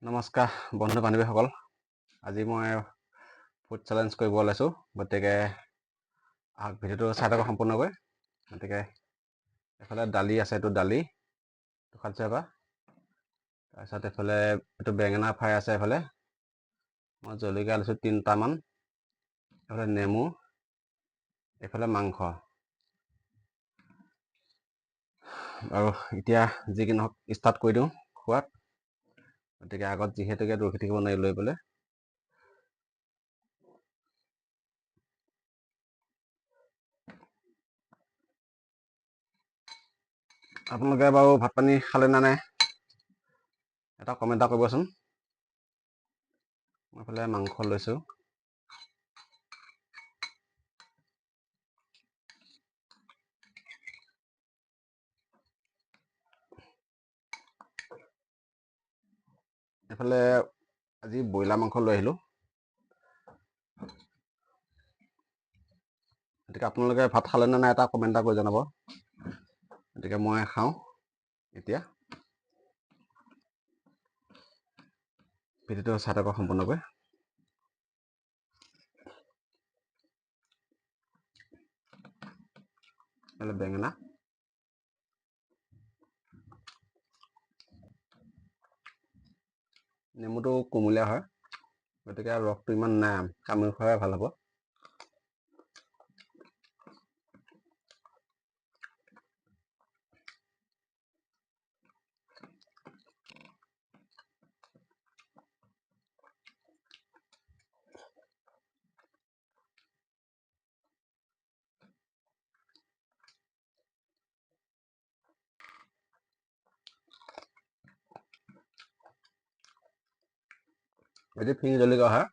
নমস্কাৰ বন্ধু বান্ধৱীসকল, আজি মই ফুড চেলেঞ্জ কৰিব ওলাইছোঁ। গতিকে ভিডিঅ'টো চাই থাকক সম্পূৰ্ণকৈ। গতিকে এফালে দালি আছে, এইটো দালি দুখান চাবা। তাৰপিছত এইফালে এইটো বেঙেনা ফ্ৰাই আছে। এইফালে মই জলকীয়া লৈছোঁ 3টামান, এইফালে নেমু, এইফালে মাংস। আৰু এতিয়া যি কি নহওক ষ্টাৰ্ট কৰি দিওঁ খোৱাত। গতিকে আগত যিহেতুকে ৰখি থাকিব নোৱাৰি লৈ পেলাই আপোনালোকে বাৰু ভাত পানী খালে নে নাই এটা কমেণ্ট এটা কৰিবচোন। মই এইফালে মাংস লৈছোঁ। এইফালে আজি ব্ৰইলাৰ মাংস লৈ আহিলোঁ। গতিকে আপোনালোকে ভাত খালে নে নাই এটা কমেণ্ট এটা কৰি জনাব। গতিকে মই খাওঁ এতিয়া। ভিডিঅ'টো চাই থাকক সম্পূৰ্ণকৈ। বেঙেনা, নেমুটো কুমলীয়া হয়, গতিকে ৰসটো ইমান নাই, কামুৰি খোৱাই ভাল হ'ব। যদি ফিং জলকীয়া হয়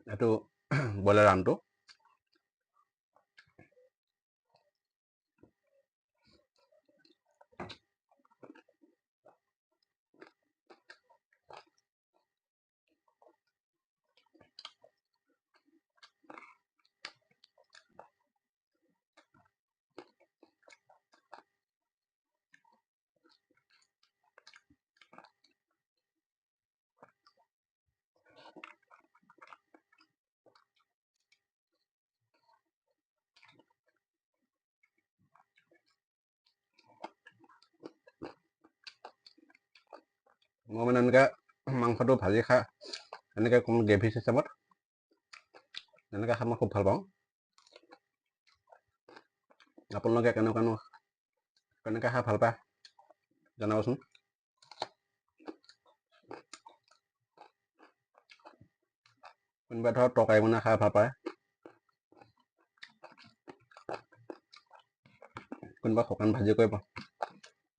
এইটো ব্ৰইলাৰ ৰানটো। মই মানে এনেকৈ মাংসটো ভাজি খাই এনেকৈ কোনো গ্ৰেভি চিষ্টেমত এনেকৈ খাই মই খুব ভাল পাওঁ। আপোনালোকে কেনেকৈ খাই ভাল পায় জনাবচোন। কোনোবাই ধৰক তৰকাৰী বনাই খাই ভাল পায়, কোনোবা শুকান ভাজি কৰি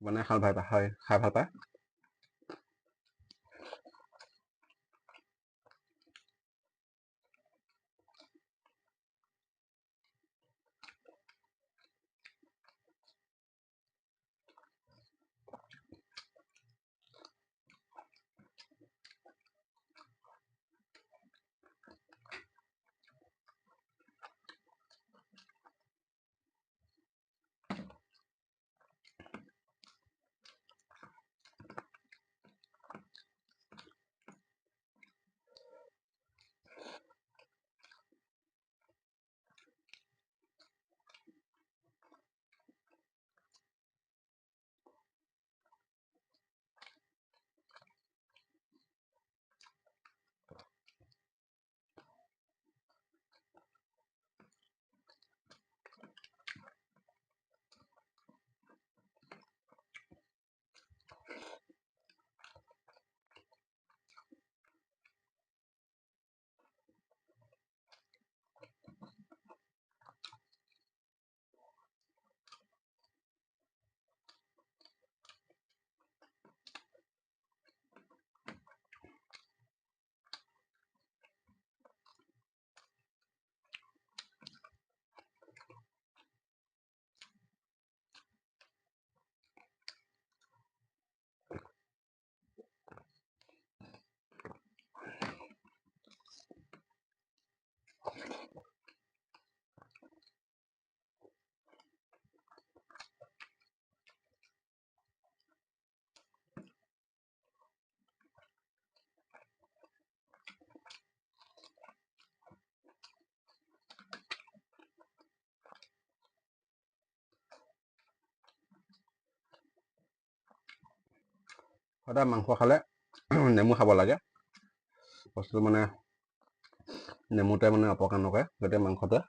বনাই খাই ভাল পায়। সদায় মাংস খালে নেমু খাব লাগে। বস্তুটো মানে নেমুটোৱে মানে অপকাৰ নকৰে গোটেই মাংসটোৱে।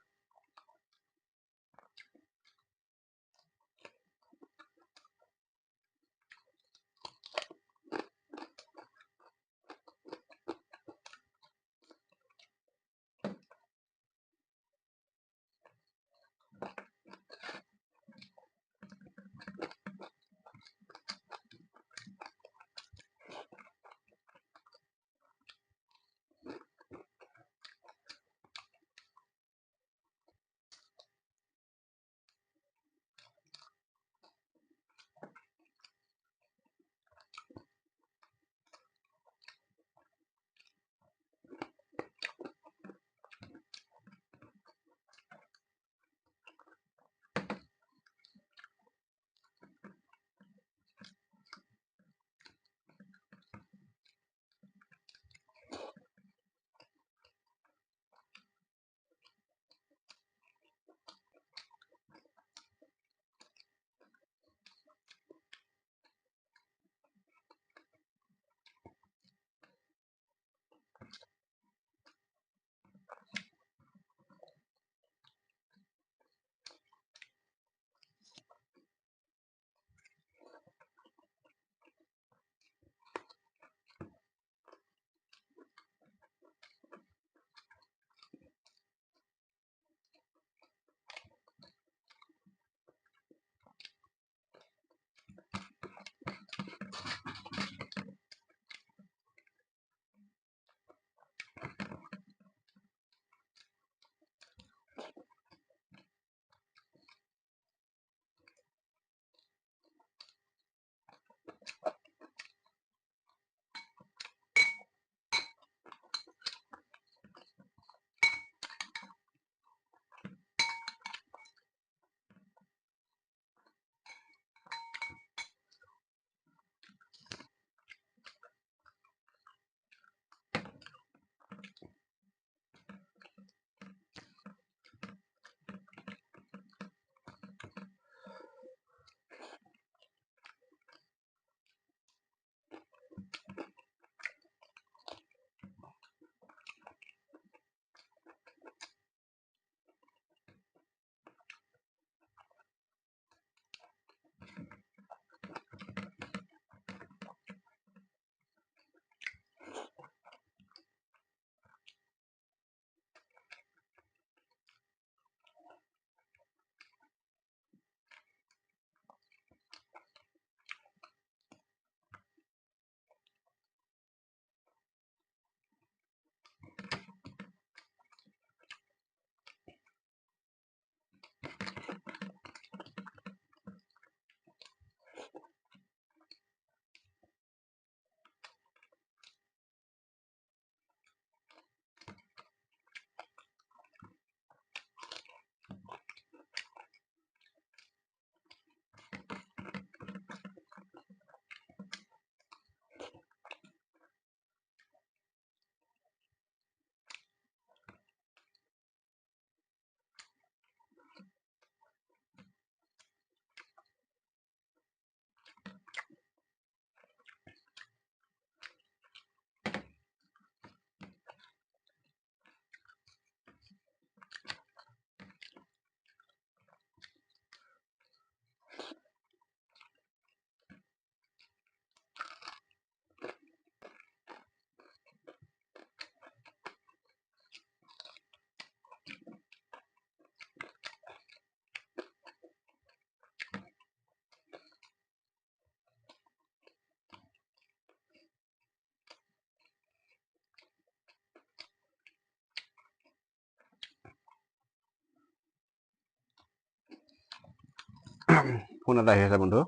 ফোন এটা আহি আছে বন্ধু,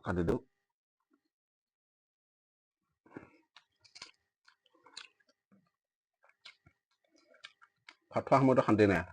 কাটি দিওঁ। ভাত খোৱাৰ সময়তো শান্তি নাই।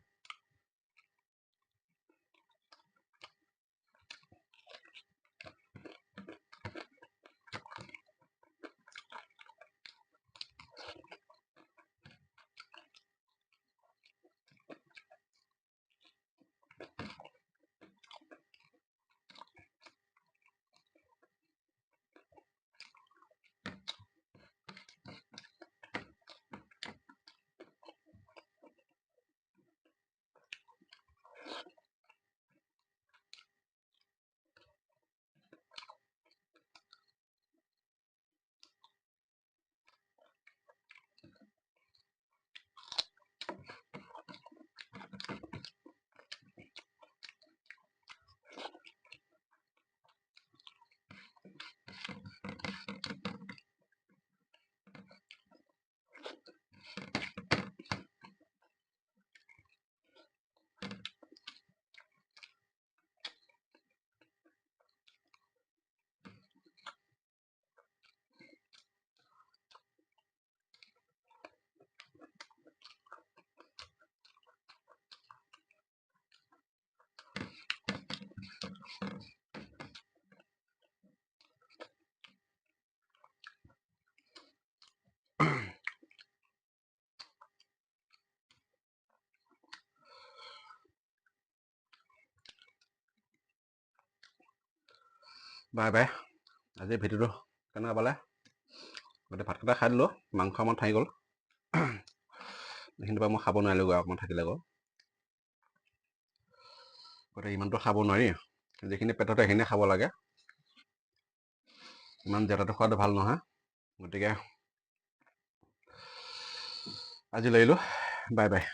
Bye bye. আজি ভিডিঅ'টো কেনেকুৱা পালে? গতিকে ভাতকেইটা খাই দিলোঁ, মাংস অকণমান থাকি গ'ল। এইখিনিৰ পৰা মই খাব নোৱাৰিলোঁগৈ, অকণমান থাকিলে গৈ। গতিকে ইমানটো খাব নোৱাৰি, যিখিনি পেটত সেইখিনিয়ে খাব লাগে। ইমান জেতাটো খোৱাটো ভাল নহয়। গতিকে আজি লৈ আহিলোঁ, বাই বাই।